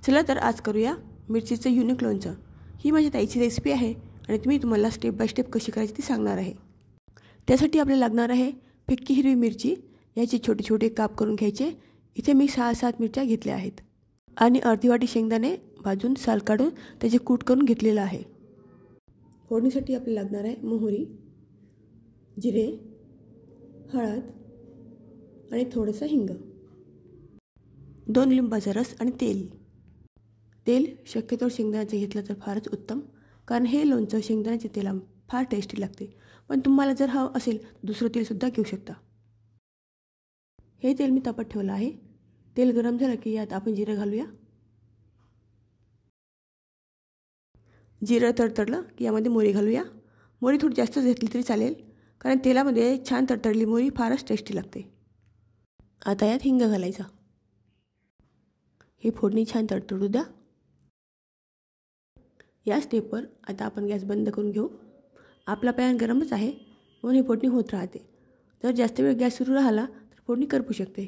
चला तर आज करूया मिरचीचं युनिक लोणचं। ही माझ्या ताईची रेसिपी आहे आणि मी तुम्हाला स्टेप बाय स्टेप कशी करायची ती सांगणार आहे। त्यासाठी आपल्याला लागणार आहे फिक्की हिरवी मिरची, याचे छोटे छोटे काप करून घ्यायचे। इथे मी 6-7 मिरच्या घेतल्या आहेत आणि अर्धी वाटी शेंगदाणे भाजून साल काढून त्याचे कूट करून घेतलेला आहे। फोडणीसाठी आपल्याला लागणार आहे मोहरी, जिरे, हळद आणि थोडंसं हिंग, 2 लिंबाचा रस आणि तेल। तेल शक्यतो शेंगदाण्याचं घेतलं तर फारच उत्तम, कारण हे लोणचं शेंगदाण्याच्या तेलात फार टेस्टी लागते। पण तुम्हाला जर हवं असेल दुसरं तेलसुद्धा घेऊ शकता। हे तेल मी तापत ठेवलं आहे। तेल गरम झालं की यात आपण जिरं घालूया। जिरं तडतडलं की यामध्ये मोहरी घालूया। मोहरी थोडी जास्त घेतली तरी चालेल, कारण तेलामध्ये छान तडतडली मोहरी फारच टेस्टी लागते। आता यात हिंग घालायचा। ही फोडणी छान तडतडू द्या। या स्टेपवर आता आपण गॅस बंद करून घेऊ। आपला पॅन गरमच आहे म्हणून ही फोडणी होत राहते। जर जास्त वेळ गॅस सुरू राहिला तर फोडणी करपू शकते।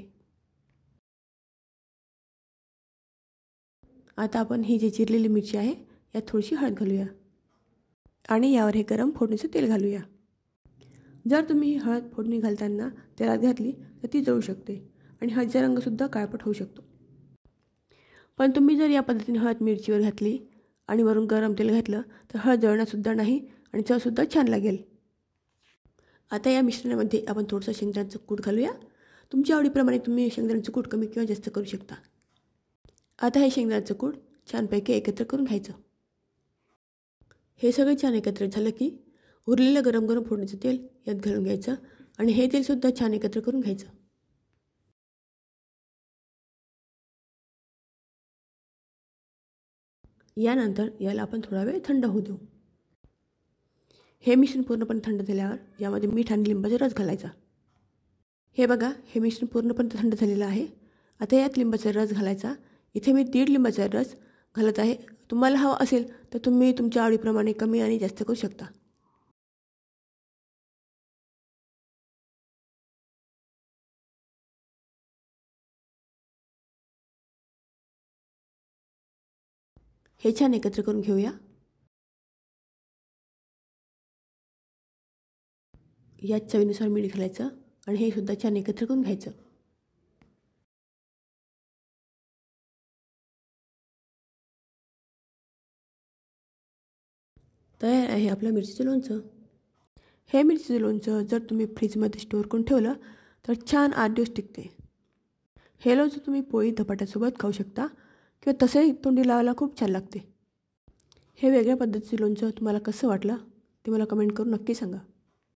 आता आपण ही जी चिरलेली मिरची आहे यात थोडीशी हळद घालूया आणि यावर हे गरम फोडणीचं तेल घालूया। जर तुम्ही ही हळद फोडणी घालताना तेलात घातली तर ती जळू शकते आणि हळदीचा रंगसुद्धा काळपट होऊ शकतो। पण तुम्ही जर या पद्धतीने हळद मिरचीवर घातली आणि वरून गरम तेल घातलं तर हळद जळणारसुद्धा नाही आणि चवसुद्धा छान लागेल। आता या मिश्रणामध्ये आपण थोडंसं शेंगदाण्याचं कूट घालूया। तुमच्या आवडीप्रमाणे तुम्ही शेंगदाण्याचं कूट कमी किंवा जास्त करू शकता। आता हे शेंगदाण्याचं कूट छानपैकी एकत्र करून घ्यायचं। हे सगळं छान एकत्र झालं की उरलेलं गरम गरम फोडणीचं तेल यात घालून घ्यायचं आणि हे तेलसुद्धा छान एकत्र करून घ्यायचं। यानंतर याला आपण थोडा वेळ थंड होऊ देऊ। हे मिश्रण पूर्णपणे थंड झाल्यावर यामध्ये मीठ आणि लिंबाचा रस घालायचा। हे बघा, हे मिश्रण पूर्णपणे थंड झालेलं आहे। आता यात लिंबाचा रस घालायचा। इथे मी 1.5 लिंबाचा रस घालत आहे। तुम्हाला हवा असेल तर तुम्ही तुमच्या आवडीप्रमाणे कमी आणि जास्त करू शकता। हे छान एकत्र करून घेऊया। यात चवीनुसार मीठ घालायचं आणि हे सुद्धा छान एकत्र करून घ्यायचं। तयार आहे आपलं मिरचीचं लोणचं। हे मिरचीचं लोणचं जर तुम्ही फ्रीजमध्ये स्टोअर करून ठेवलं तर छान 8 दिवस टिकते। हे लोणचं तुम्ही पोळी धपाट्यासोबत खाऊ शकता किंवा तसंही तोंडी लावायला खूप छान लागते। हे वेगळ्या पद्धतीचं लोणचं तुम्हाला कसं वाटलं ते मला कमेंट करून नक्की सांगा।